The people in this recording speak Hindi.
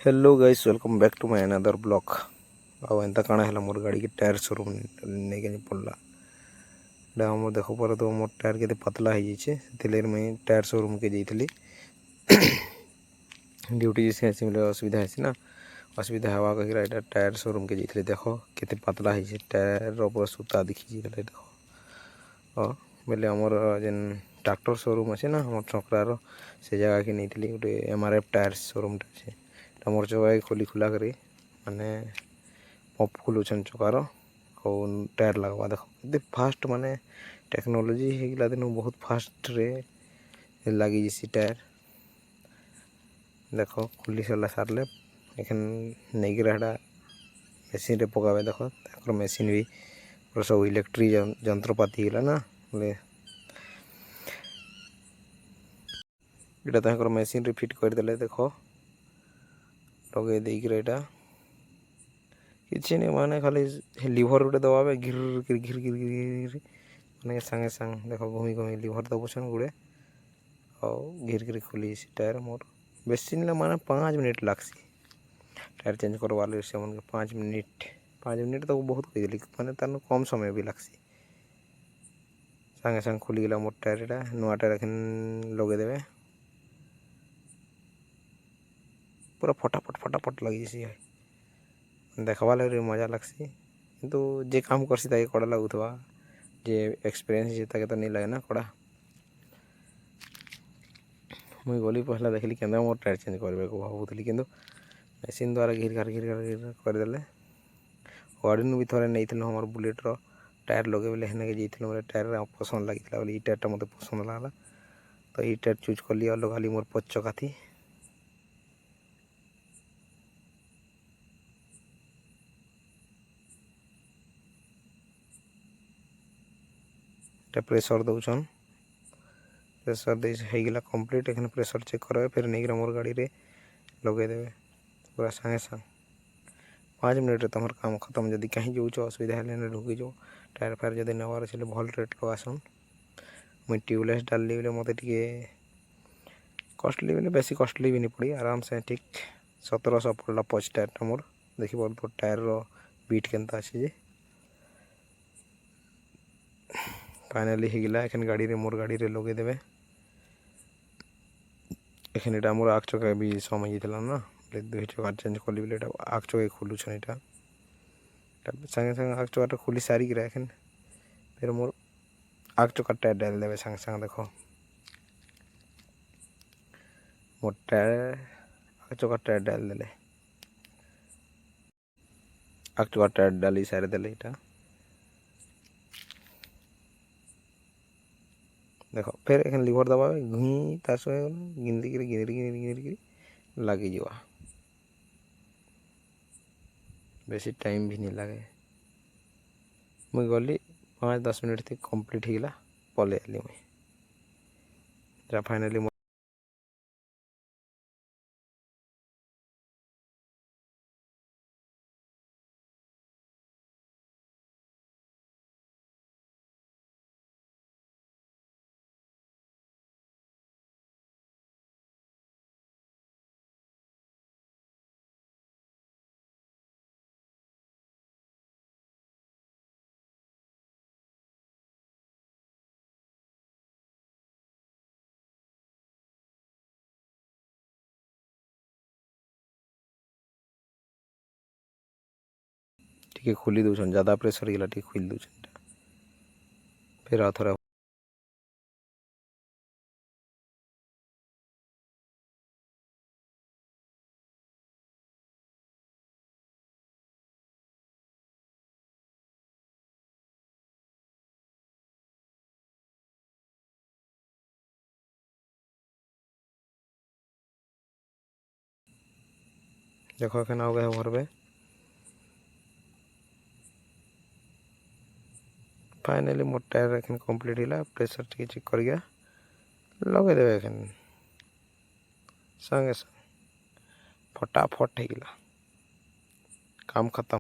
Hello guys, welcome back to my another blog. आउ एंता काଣା है मोर गाड़ी के टायर शोरूम नहीं के पड़ला डाम देखो पर तो मोर टायर के पतला हो जाइए से मुझे टायर शोरूम के जाइली ड्यूटी से आसी बोले असुविधा है ना असुविधा हवा कह टायर शोरूम के जाइए देख के पतला है टायर पूरा सूता देखी देख हाँ बोले आमर जेन ट्रैक्टर शोरूम अच्छे ना हमार छकरार से जगह के नहीं गोटे MRF टायर शोरूम अच्छे मोर चका खोली खुला कर माने पंप खुलुचन चकार और टायर लगवा देख फास्ट माने टेक्नोलोजी होगा दिन बहुत फास्ट रे लगी जैसी टायर देख खुली सरला सारे एखन नहीं गिरा मेसीन रे पकावे देख मेसीन भी पूरा सब इलेक्ट्रिक जंत्रपाति गला ना बोले इटा मेसीन रे फिट करदे देख लगे देकर यहाँ किसी नहीं माने खाली लिभर गोटे दबावे घिर घिर घिर घिर घिर माने संगे संग देख घूमी घूमी लिभर दबुछन गुड़े और घिर घिर खुली टायर मोर बेसी नहीं माने 5 मिनट लगसी टायर चेंज करवाले से मन के 5 मिनट तो बहुत कही दिली माने तार कम समय भी लगसी संगे संग खुली गला मोर टायर एटा नुआ टायर एखन लगे देवे पूरा फटाफट फटाफट लगी सी देखवा लगे मजा लगसी किंतु जे काम करसी ताके कड़ा लगुवा जे एक्सपीरियंस है ताके तो नहीं लगे ना कड़ा मुई गली पहला देखली के मोर टायर चेंज करबे को भावुली कि मेसीन द्वारा घिर घार घिर घार घिर करदे गाड़ी भी थे नहीं हमार बुलेटर टायर लगे बोले हेने के जाइए बोले टायर पसंद लगी बोले टायरटा मत पसंद लगला तो ये टायर चूज कर लिया अलग खाली मोर 5 चका थी प्रेसर दौन प्रेसर देगला कंप्लीट एखन प्रेसर चेक करवे फिर नहीं मोर गाड़ी रे लगे देवे पूरा संगे संग 5 मिनट तुम काम खत्म जदि कहीं जाऊँ असुविधा है ढुकी जाओ टायर फायर जब नेबार अच्छे भल रेट लगासन मुई ट्यूबलेस डाली बोले मत कस्टली बोले बेसी कस्टली भी नहीं पड़ी आराम से ठीक 1700 पड़ला 5 टायर मोर देखी पार टायर बीट केनता अच्छे फाइनाली होगला एखन गाड़ी रे मोर गाड़ी रे लगे देवे एखन एटा मोर आग चका भी समय जाता ना बोले 2 चका चेंज कली बोले आग चके खुलुछन एटा संगे संगे आग चका खुली सारी गिरा एखन फिर मोर आग चका टायर डाल देवे संगे संगे देखो मोर टायर आग चका टायर डाल देले आग चका टायर डाली सारे देले एटा देखो फिर एखन लिभर दबावे घी तास गिनती गिरी गिरी गिरी गिरी गिरी लगी जावा बेसी टाइम भी नहीं लगे मुई गली 5-10 मिनट थी कंप्लीट होगला पले आली मुई फाइनाली टी खोली दूसन ज़्यादा प्रेसर गला टी खोली दूसन फिर आ थोड़ा देखो एखन आ गए भरबे फाइनाली मोर टायर एखन कंप्लीट होगा प्रेसर टी चेक कर गया लगे देवे एखन संगे संग फटाफट होगला काम खत्म।